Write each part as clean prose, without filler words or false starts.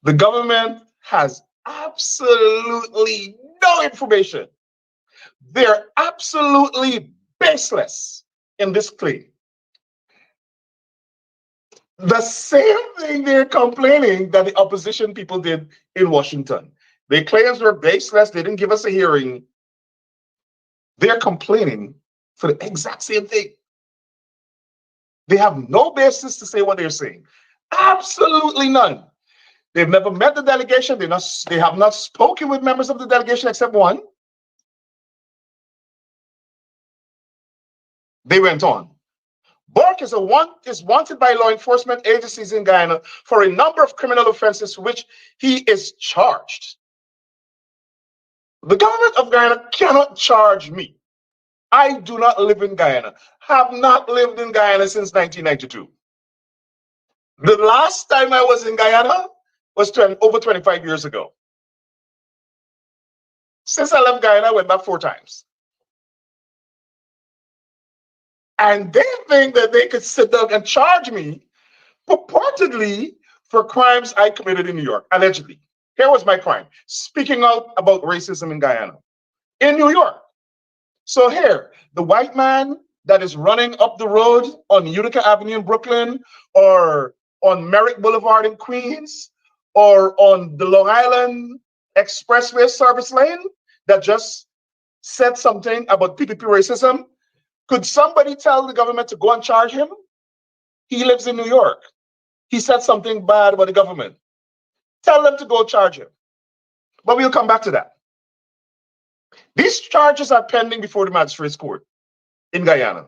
The government has absolutely no information. They're absolutely baseless in this claim. The same thing they're complaining that the opposition people did in Washington. Their claims were baseless. They didn't give us a hearing. They're complaining for the exact same thing. They have no basis to say what they're saying. Absolutely none. They've never met the delegation. They have not spoken with members of the delegation except one. They went on. Burke is wanted by law enforcement agencies in Guyana for a number of criminal offenses for which he is charged. The government of Guyana cannot charge me. I do not live in Guyana, have not lived in Guyana since 1992. The last time I was in Guyana was over 25 years ago. Since I left Guyana, I went back 4 times. And they think that they could sit down and charge me purportedly for crimes I committed in New York, allegedly. Here was my crime, speaking out about racism in Guyana, in New York. So here, the white man that is running up the road on Utica Avenue in Brooklyn, or on Merrick Boulevard in Queens, or on the Long Island Expressway service lane that just said something about PPP racism, could somebody tell the government to go and charge him? He lives in New York. He said something bad about the government. Tell them to go charge him. But we'll come back to that. These charges are pending before the magistrate's court in Guyana.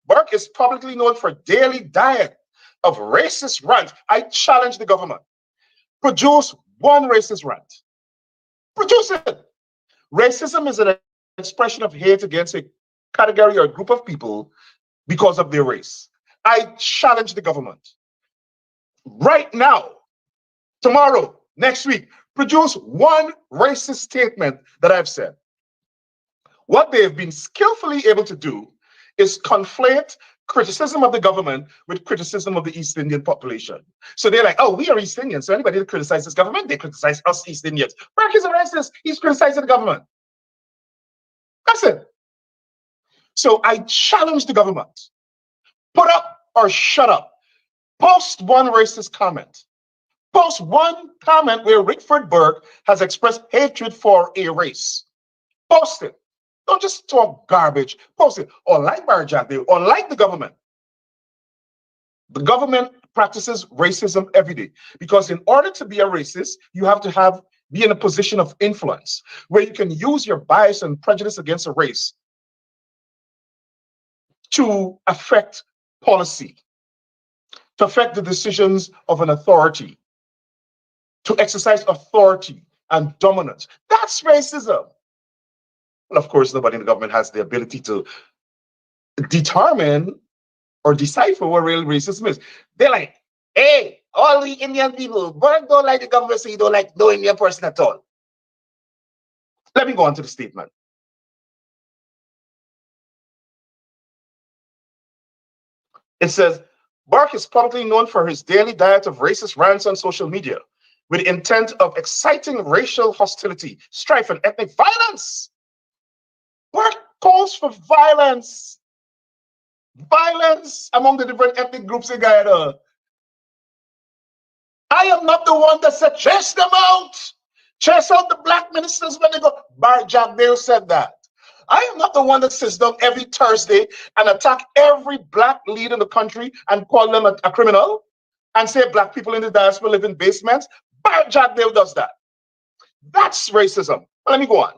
Burke is publicly known for a daily diet of racist rant. I challenge the government. Produce one racist rant. Produce it. Racism is an expression of hate against a category or a group of people because of their race. I challenge the government. Right now, tomorrow, next week, produce one racist statement that I've said. What they have been skillfully able to do is conflate criticism of the government with criticism of the East Indian population. So they're like, oh, we are East Indians, so anybody that criticizes government, they criticize us East Indians. Burke is a racist. He's criticizing the government. That's it. So I challenge the government. Put up or shut up. Post one racist comment. Post one comment where Rickford Burke has expressed hatred for a race. Post it. Don't just talk garbage. Post it. Unlike Barjak, unlike the government practices racism every day. Because in order to be a racist, you have to be in a position of influence where you can use your bias and prejudice against a race to affect policy, to affect the decisions of an authority, to exercise authority and dominance. That's racism. Well, of course, nobody in the government has the ability to determine or decipher what real racism is. They're like, hey, all the Indian people, Burke don't like the government, so you don't like no Indian person at all. Let me go on to the statement. It says, Burke is publicly known for his daily diet of racist rants on social media with the intent of exciting racial hostility, strife, and ethnic violence. Burke calls for violence. Violence among the different ethnic groups in Guyana. I am not the one that said, chase them out. Chase out the black ministers when they go. Barjak Dale said that. I am not the one that sits down every Thursday and attack every black leader in the country and call them a criminal and say black people in the diaspora live in basements. Barjak Dale does that. That's racism. But let me go on.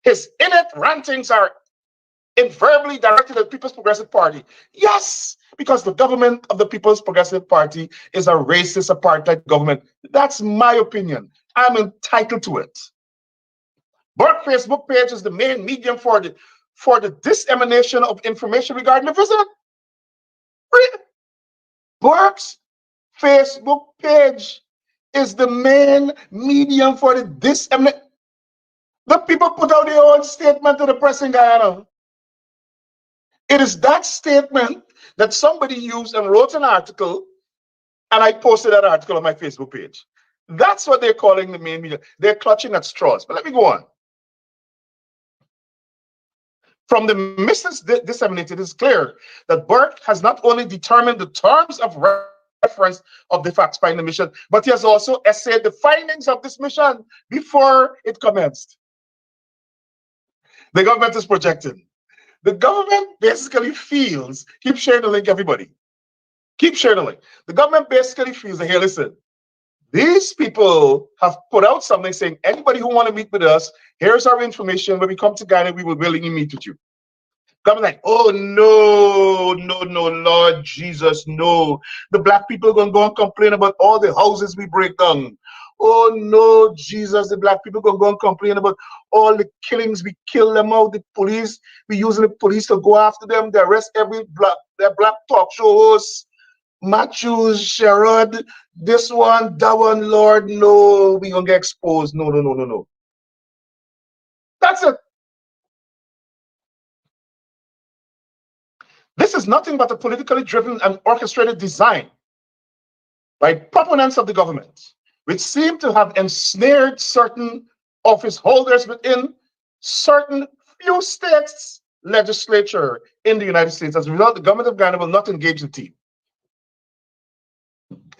His innate rantings are invariably directed at the People's Progressive Party. Yes, because the government of the People's Progressive Party is a racist apartheid government. That's my opinion. I'm entitled to it. Burke's Facebook page is the main medium for the dissemination of information regarding the visit. Burke's Facebook page is the main medium for the dissemination. The people put out their own statement to the press in Guyana. It is that statement that somebody used and wrote an article, and I posted that article on my Facebook page. That's what they're calling the main media. They're clutching at straws. But let me go on. From the messages disseminated, it is clear that Burke has not only determined the terms of reference of the fact-finding mission, but he has also essayed the findings of this mission before it commenced. The government is projecting. The government basically feels, keep sharing the link, everybody. Keep sharing the link. The government basically feels that, hey, listen, these people have put out something saying, anybody who want to meet with us, here's our information. When we come to Ghana, we will willingly meet with you. Government like, oh no, no, no, Lord Jesus, no. The black people are going to go and complain about all the houses we break down. Oh no, Jesus, the black people are going to go and complain about all the killings. We kill them out. The police, we using the police to go after them. They arrest every black talk show host. Matthews, Sherrod, this one, that one, Lord, no, we gonna get exposed. No, no, no, no, no. That's it. This is nothing but a politically driven and orchestrated design by proponents of the government, which seem to have ensnared certain office holders within certain few states' legislature in the United States. As a result, the government of Ghana will not engage the team.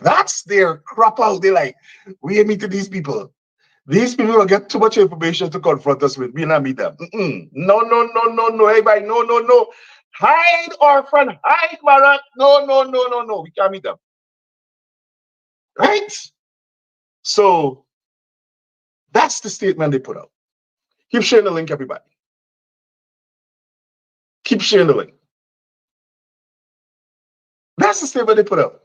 That's their crap out. They're like, we ain't meeting these people. These people will get too much information to confront us with. We not meet them. No, no, no, no, no. Everybody, no, no, no. Hide, orphan, hide, Marat. No, no, no, no, no. We can't meet them. Right? So that's the statement they put out. Keep sharing the link, everybody. Keep sharing the link. That's the statement they put out.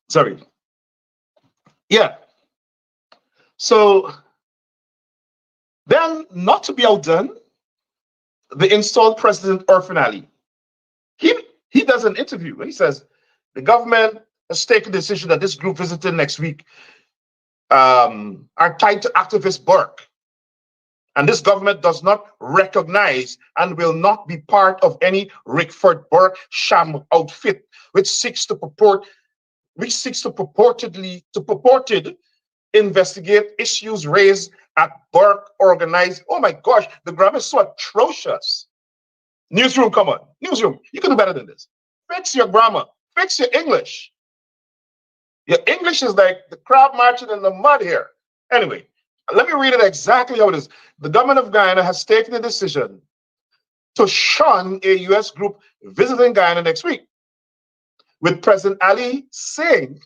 Sorry. Yeah. So then, not to be outdone, the installed president, Irfan Ali, he does an interview and he says, the government has taken the decision that this group visiting next week are tied to activist Burke. And this government does not recognize and will not be part of any Rickford Burke sham outfit, which seeks to purported investigate issues raised at Burke organized. Oh my gosh, the grammar is so atrocious. Newsroom, come on. Newsroom, you can do better than this. Fix your grammar. Fix your English. Your English is like the crowd marching in the mud here. Anyway, let me read it exactly how it is. The government of Guyana has taken a decision to shun a U.S. group visiting Guyana next week, with President Ali saying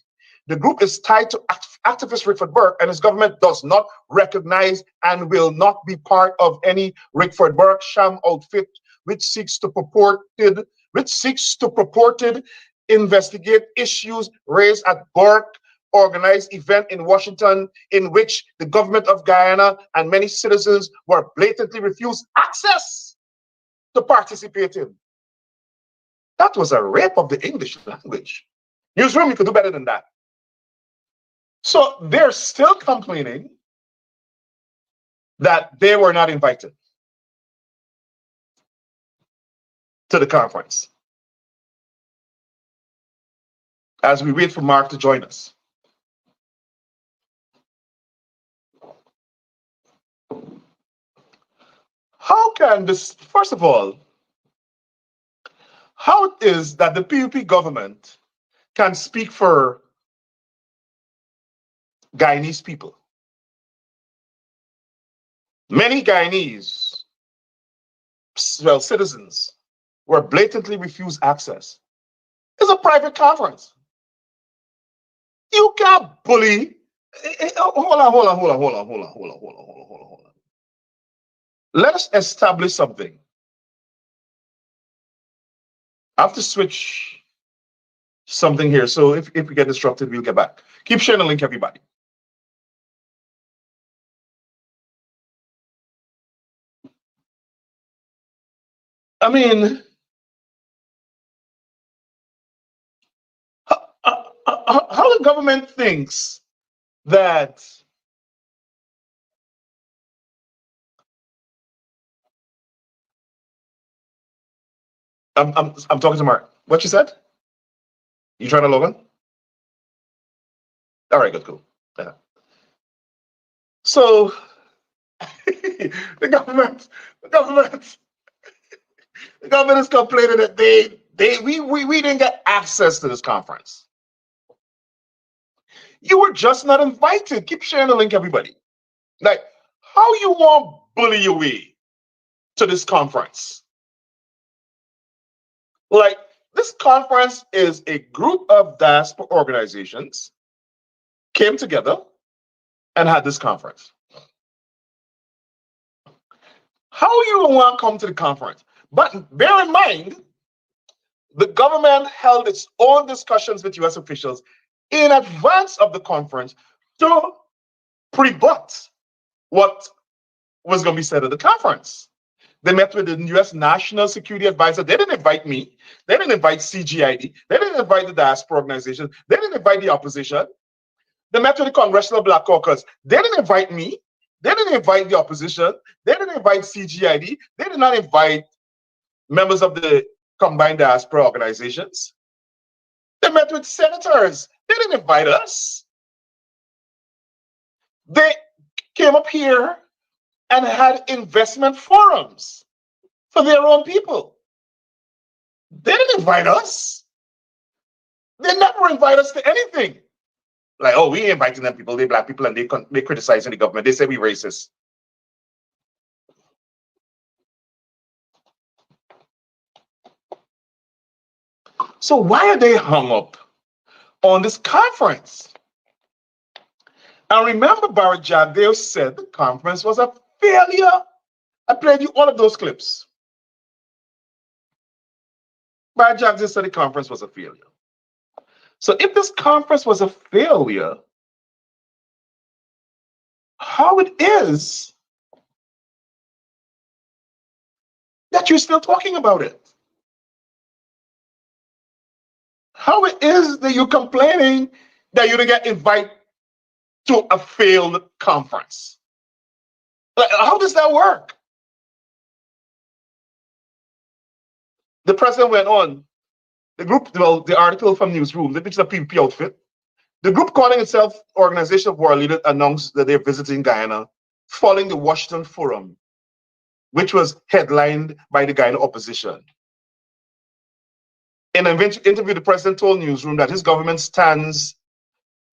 the group is tied to activist Rickford Burke and his government does not recognize and will not be part of any Rickford Burke sham outfit which seeks to purported investigate issues raised at Burke organized event in Washington in which the government of Guyana and many citizens were blatantly refused access to participate in. That was a rape of the English language. Newsroom, you could do better than that. So they're still complaining that they were not invited to the conference. As we wait for Mark to join us. How can this, first of all, how it is that the PUP government can speak for Guyanese people? Many Guyanese, well, citizens were blatantly refused access. It's a private conference. You can't bully. Hold on. Let us establish something. I have to switch something here. So if we get disrupted, we'll get back. Keep sharing the link, everybody. I mean, how the government thinks that I'm talking to Mark. What you said? You trying to log on? All right, good, cool. Yeah. So the government, the government, the government is complaining that we didn't get access to this conference. You were just not invited. Keep sharing the link, everybody. Like, how you want bully your way to this conference? Like, this conference is a group of diaspora organizations came together and had this conference. How you want to come to the conference? But bear in mind, the government held its own discussions with US officials in advance of the conference to pre-book what was going to be said at the conference. They met with the US National Security Advisor. They didn't invite me. They didn't invite CGID. They didn't invite the diaspora organization. They didn't invite the opposition. They met with the Congressional Black Caucus. They didn't invite me. They didn't invite the opposition. They didn't invite CGID. They did not invite members of the combined diaspora organizations. They met with senators. They didn't invite us. They came up here and had investment forums for their own people. They didn't invite us. They never invite us to anything. Like, oh, we ain't inviting them people, they black people, and they criticizing the government. They say we racist. So why are they hung up on this conference? And remember, Barrett Jagdeo said the conference was a failure. I played you all of those clips. Barrett Jagdeo said the conference was a failure. So if this conference was a failure, how it is that you're still talking about it? How it is that you're complaining that you didn't get invited to a failed conference? Like, how does that work? The president went on. The group, well, the article from Newsroom, which is a PvP outfit, the group calling itself Organization of World Leaders announced that they're visiting Guyana following the Washington Forum, which was headlined by the Guyana opposition. In an interview, the president told Newsroom that his government stands,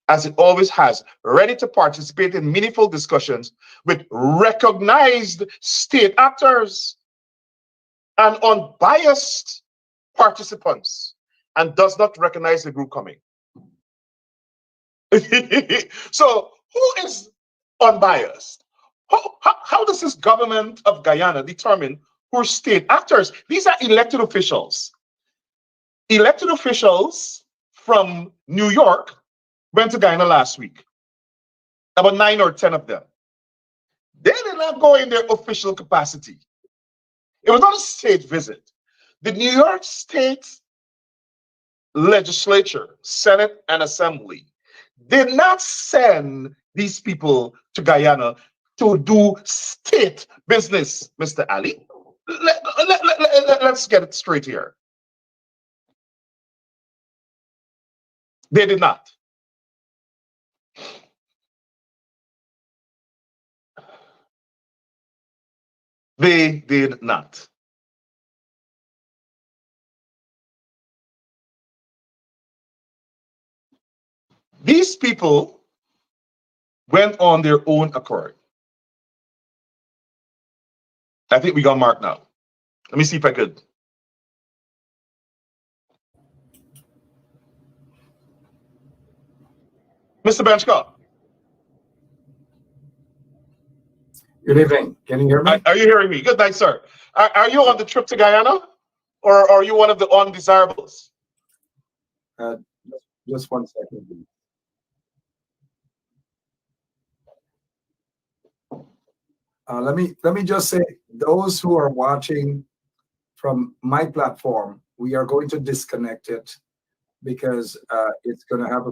as it always has, ready to participate in meaningful discussions with recognized state actors and unbiased participants, and does not recognize the group coming. So who is unbiased? How does this government of Guyana determine who are state actors? These are elected officials. Elected officials from New York went to Guyana last week, about 9 or 10 of them. They did not go in their official capacity. It was not a state visit. The New York State Legislature, Senate, and Assembly did not send these people to Guyana to do state business, Mr. Ali. Let's get it straight here. They did not. They did not. These people went on their own accord. I think we got Mark now. Let me see if I could. Mr. Benchcott. Good evening. Can you hear me? Are you hearing me? Good night, sir. Are you on the trip to Guyana, or are you one of the undesirables? Just 1 second, please. Let me just say, those who are watching from my platform, we are going to disconnect it because it's going to have a